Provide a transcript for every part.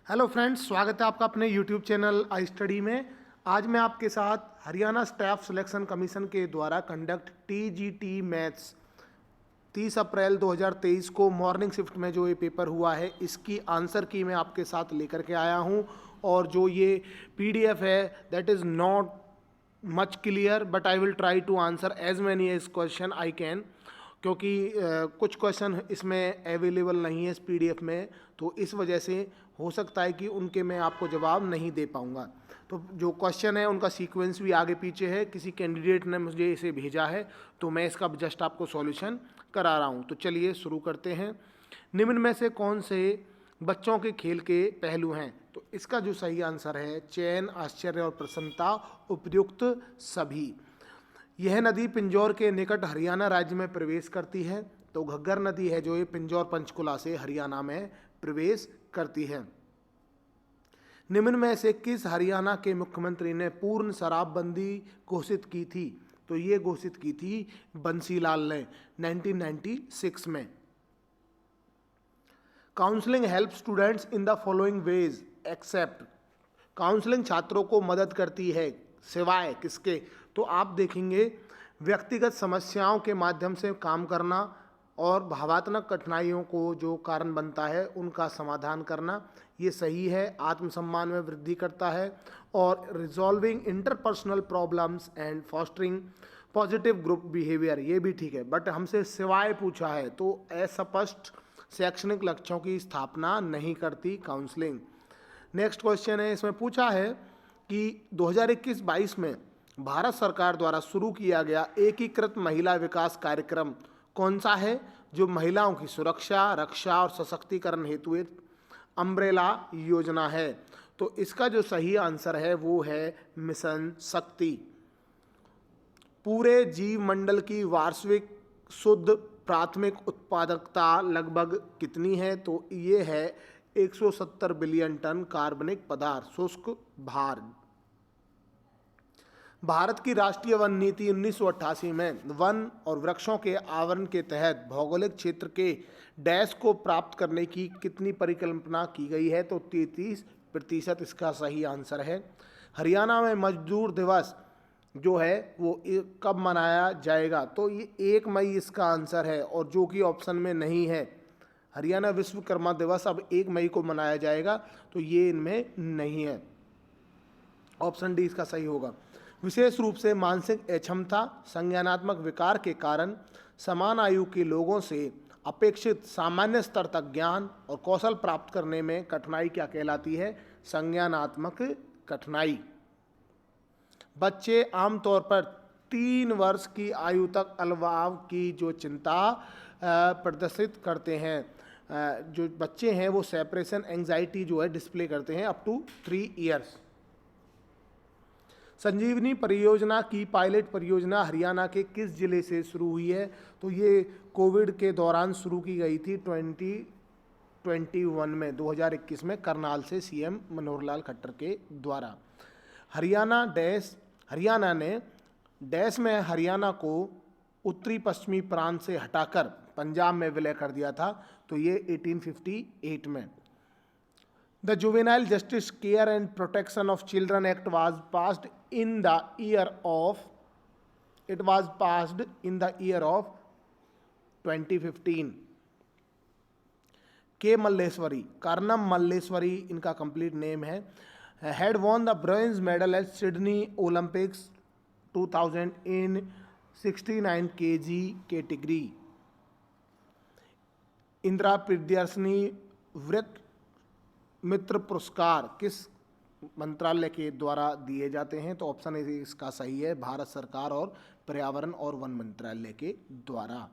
Hello friends, स्वागत है आपका अपने यूट्यूब चैनल आई स्टडी में। आज मैं आपके साथ हरियाणा स्टाफ सिलेक्शन कमीशन के द्वारा कंडक्ट टीजीटी मैथ्स 30 अप्रैल 2023 को मॉर्निंग शिफ्ट में जो ये पेपर हुआ है, इसकी आंसर की मैं आपके साथ लेकर के आया हूँ। और जो ये पीडीएफ है that is not much clear, but I will try to answer as many as question I can, क्योंकि कुछ क्वेश्चन इसमें अवेलेबल नहीं है इस पीडीएफ में, तो इस वजह से हो सकता है कि उनके मैं आपको जवाब नहीं दे पाऊंगा। तो जो क्वेश्चन है उनका सीक्वेंस भी आगे पीछे है, किसी कैंडिडेट ने मुझे इसे भेजा है, तो मैं इसका जस्ट आपको सॉल्यूशन करा रहा हूँ। तो चलिए शुरू करते हैं। निम्न में से कौन से बच्चों के खेल के पहलू हैं? तो इसका जो सही आंसर है चैन, आश्चर्य और प्रसन्नता, उपयुक्त सभी। यह नदी पिंजौर के निकट हरियाणा राज्य में प्रवेश करती है। तो घग्गर नदी है जो ये पिंजौर पंचकुला से हरियाणा में प्रवेश करती है। निम्न में से किस हरियाणा के मुख्यमंत्री ने पूर्ण शराबबंदी घोषित की थी? तो ये घोषित की थी बंसीलाल ने 1996 में। Counselling help students in the following ways except. Counselling छात्रों को मदद करती है सिवाय किसके? तो आप देखेंगे व्यक्तिगत समस्याओं के माध्यम से काम करना और भावात्मक कठिनाइयों को जो कारण बनता है उनका समाधान करना, ये सही है। आत्मसम्मान में वृद्धि करता है और resolving interpersonal problems and fostering positive group behaviour, ये भी ठीक है। बट हमसे सिवाय पूछा है तो अस्पष्ट शैक्षणिक लक्ष्यों की स्थापना नहीं करती काउंसलिंग। नेक्स्ट क्वेश्चन है, इसमें पूछा है कि 2021-22 में भारत सरकार द्वारा शुरू किया गया एकीकृत महिला विकास कार्यक्रम कौन सा है, जो महिलाओं की सुरक्षा, रक्षा और सशक्तिकरण हेतु एक अम्ब्रेला योजना है? तो इसका जो सही आंसर है वो है मिशन शक्ति। पूरे जीव मंडल की वार्षिक शुद्ध प्राथमिक उत्पादकता लगभग कितनी है? तो ये है 170 बिलियन टन कार्बनिक पदार्थ शुष्क भार। भारत की राष्ट्रीय वन नीति 1988 में वन और वृक्षों के आवरण के तहत भौगोलिक क्षेत्र के डैश को प्राप्त करने की कितनी परिकल्पना की गई है? तो 33% इसका सही आंसर है। हरियाणा में मजदूर दिवस जो है वो कब मनाया जाएगा? तो ये 1 मई इसका आंसर है, और जो कि ऑप्शन में नहीं है। हरियाणा विश्वकर्मा दिवस अब 1 मई को मनाया जाएगा, तो ये इनमें नहीं है। ऑप्शन डी इसका सही होगा। विशेष रूप से मानसिक अक्षमता, संज्ञानात्मक विकार के कारण समान आयु के लोगों से अपेक्षित सामान्य स्तर तक ज्ञान और कौशल प्राप्त करने में कठिनाई क्या कहलाती है? संज्ञानात्मक कठिनाई। बच्चे आमतौर पर 3 वर्ष की आयु तक अलगाव की जो चिंता प्रदर्शित करते हैं। जो बच्चे हैं वो सेपरेशन एंजाइटी जो है डिस्प्ले करते हैं अप टू 3 इयर्स। संजीवनी परियोजना की पायलट परियोजना हरियाणा के किस जिले से शुरू हुई है? तो ये कोविड के दौरान शुरू की गई थी 2021 में, 2021 में करनाल से सीएम मनोहर लाल खट्टर के द्वारा। हरियाणा ने डैश में हरियाणा को उत्तरी पश्चिमी प्रांत से हटाकर पंजाब में विलय कर दिया था, तो ये 1858 में। The Juvenile Justice Care and Protection of Children Act was passed in the year of 2015। के मल्लेश्वरी, कर्नम मल्लेश्वरी इनका कंप्लीट नेम है, had won the bronze medal at Sydney Olympics 2000 in 69 kg category. Indira Priyadarshini वृत्त मित्र पुरस्कार किस मंत्रालय के द्वारा दिए जाते हैं? तो ऑप्शन ए इसका सही है, भारत सरकार और पर्यावरण और वन मंत्रालय के द्वारा।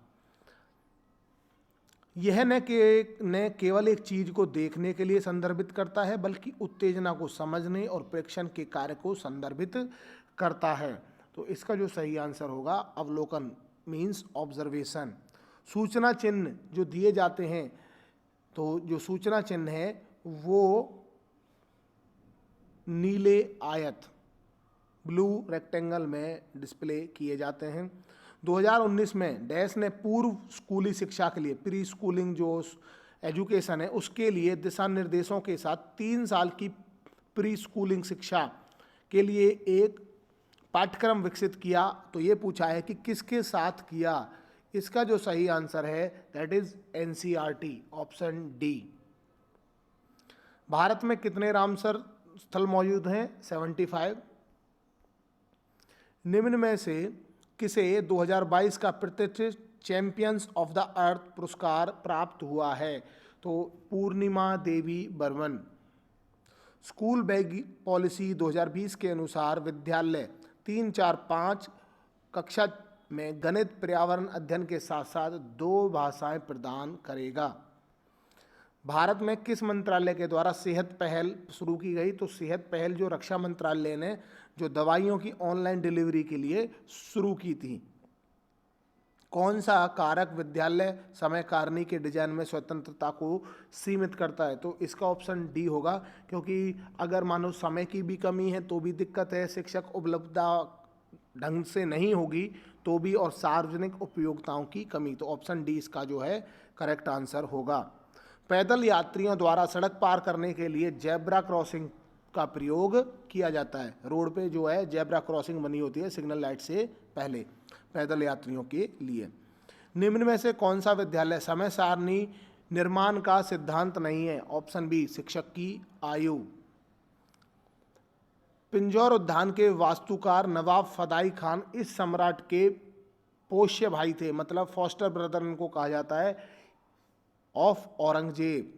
यह न केवल एक चीज को देखने के लिए संदर्भित करता है, बल्कि उत्तेजना को समझने और प्रेक्षण के कार्य को संदर्भित करता है। तो इसका जो सही आंसर होगा अवलोकन मीन्स ऑब्जर्वेशन। सूचना चिन्ह जो दिए जाते हैं, तो जो सूचना चिन्ह है वो नीले आयत ब्लू रेक्टेंगल में डिस्प्ले किए जाते हैं। 2019 में डैश ने पूर्व स्कूली शिक्षा के लिए प्री स्कूलिंग जो एजुकेशन है उसके लिए दिशा निर्देशों के साथ 3 साल की प्री स्कूलिंग शिक्षा के लिए एक पाठ्यक्रम विकसित किया। तो ये पूछा है कि किसके साथ किया। इसका जो सही आंसर है that is NCERT, option D. Bharat में कितने रामसर स्थल मौजूद हैं? 75। निम्न में से किसे 2022 का प्रतिष्ठित चैंपियंस ऑफ द अर्थ पुरस्कार प्राप्त हुआ है? तो पूर्णिमा देवी बर्मन। स्कूल बैग पॉलिसी 2020 के अनुसार विद्यालय 3, 4, 5 कक्षा में गणित पर्यावरण अध्ययन के साथ साथ 2 भाषाएं प्रदान करेगा। भारत में किस मंत्रालय के द्वारा सेहत पहल शुरू की गई? तो सेहत पहल जो रक्षा मंत्रालय ने जो दवाइयों की ऑनलाइन डिलीवरी के लिए शुरू की थी। कौन सा कारक विद्यालय समय सारणी के डिजाइन में स्वतंत्रता को सीमित करता है? तो इसका ऑप्शन डी होगा, क्योंकि अगर मानो समय की भी कमी है तो भी दिक्कत है, शिक्षक उपलब्धता ढंग से नहीं होगी तो भी, और सार्वजनिक उपयोगिताओं की कमी। तो ऑप्शन डी इसका जो है करेक्ट आंसर होगा। पैदल यात्रियों द्वारा सड़क पार करने के लिए जेब्रा क्रॉसिंग का प्रयोग किया जाता है। रोड पे जो है जेब्रा क्रॉसिंग बनी होती है सिग्नल लाइट से पहले पैदल यात्रियों के लिए। निम्न में से कौन सा विद्यालय समय सारणी निर्माण का सिद्धांत नहीं है? ऑप्शन बी, शिक्षक की आयु। पिंजौर उद्यान के वास्तुकार नवाब फदाई खान इस सम्राट के पोष्य भाई थे, मतलब फॉस्टर ब्रदर इनको कहा जाता है, ऑफ औरंगजेब।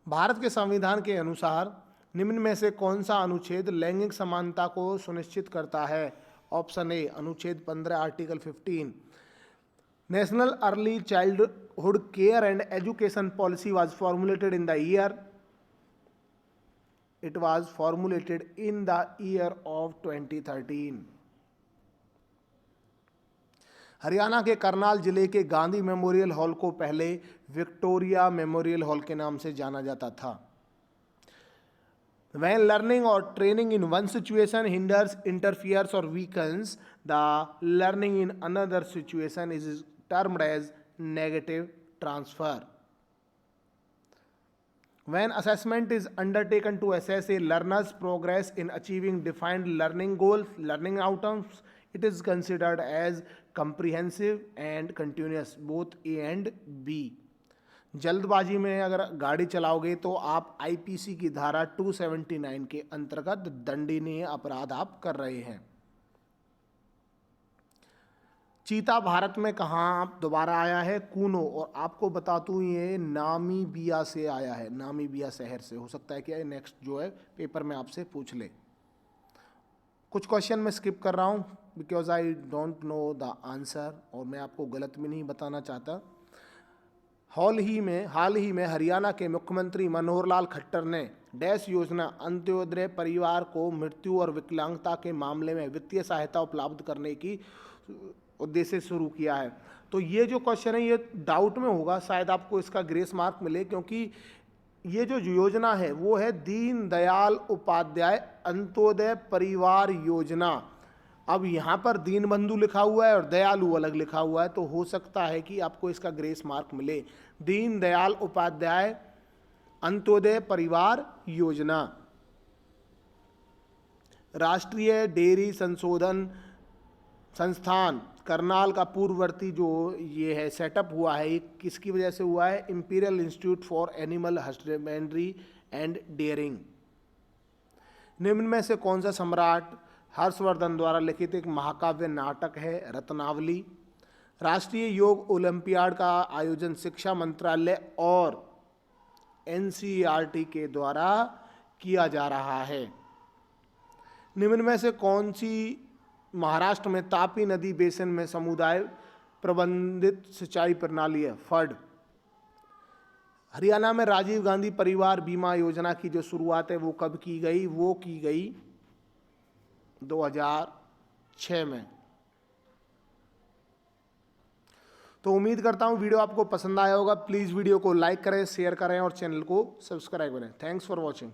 भारत के संविधान के अनुसार निम्न में से कौन सा अनुच्छेद लैंगिक समानता को सुनिश्चित करता है? ऑप्शन ए, अनुच्छेद 15 article 15। National early childhood care and education policy was formulated in the year, it was formulated in the year of 2013। Haryana के करनाल जिले के गांधी मेमोरियल हॉल को पहले विक्टोरिया मेमोरियल हॉल के नाम से जाना जाता था। When learning or training in one situation hinders, interferes or weakens the learning in another situation is termed as negative transfer. When assessment is undertaken to assess a learner's progress in achieving defined learning goals, learning outcomes, it is considered as comprehensive and continuous, both A and B. जल्दबाजी में अगर गाड़ी चलाओगे तो आप IPC की धारा 279 के अंतर्गत दंडनीय अपराध आप कर रहे हैं। चीता भारत में कहाँ दोबारा आया है? कूनो। और आपको बता दूं ये नामीबिया से आया है, नामीबिया शहर से। हो सकता है कि नेक्स्ट जो है पेपर में आपसे पूछ ले। कुछ क्वेश्चन मैं स्किप कर रहा हूँ because I don't know the answer, और मैं आपको गलत भी नहीं बताना चाहता। हाल ही में हरियाणा के मुख्यमंत्री मनोहर लाल खट्टर ने डैश योजना अंत्योदय परिवार को मृत्यु और विकलांगता के मामले में वित्तीय सहायता उपलब्ध करने की उद्देश्य से शुरू किया है। तो ये जो क्वेश्चन है ये डाउट में होगा, शायद आपको इसका ग्रेस मार्क मिले, क्योंकि ये जो योजना है वो है दीन दयाल उपाध्याय अंत्योदय परिवार योजना। अब यहाँ पर दीन बंधु लिखा हुआ है और दयालु अलग लिखा हुआ है, तो हो सकता है कि आपको इसका ग्रेस मार्क मिले। दीन दयाल उपाध्याय अंत्योदय परिवार योजना। राष्ट्रीय डेयरी संशोधन संस्थान करनाल का पूर्ववर्ती जो ये है सेटअप हुआ है, ये किसकी वजह से हुआ है? Imperial Institute for Animal Husbandry and Dairying. निम्न में से कौन सा सम्राट हर्षवर्धन द्वारा लिखित एक महाकाव्य नाटक है? रत्नावली। राष्ट्रीय योग ओलंपियाड का आयोजन शिक्षा मंत्रालय और एनसीईआरटी के द्वारा किया जा रहा है। निम्न में से कौन सी महाराष्ट्र में तापी नदी बेसिन में समुदाय प्रबंधित सिंचाई प्रणाली है? फड। हरियाणा में राजीव गांधी परिवार बीमा योजना की जो शुरुआत है वो कब की गई? वो की गई 2006 में। तो उम्मीद करता हूं वीडियो आपको पसंद आया होगा। प्लीज़ वीडियो को लाइक करें, शेयर करें और चैनल को सब्सक्राइब करें। Thanks for watching.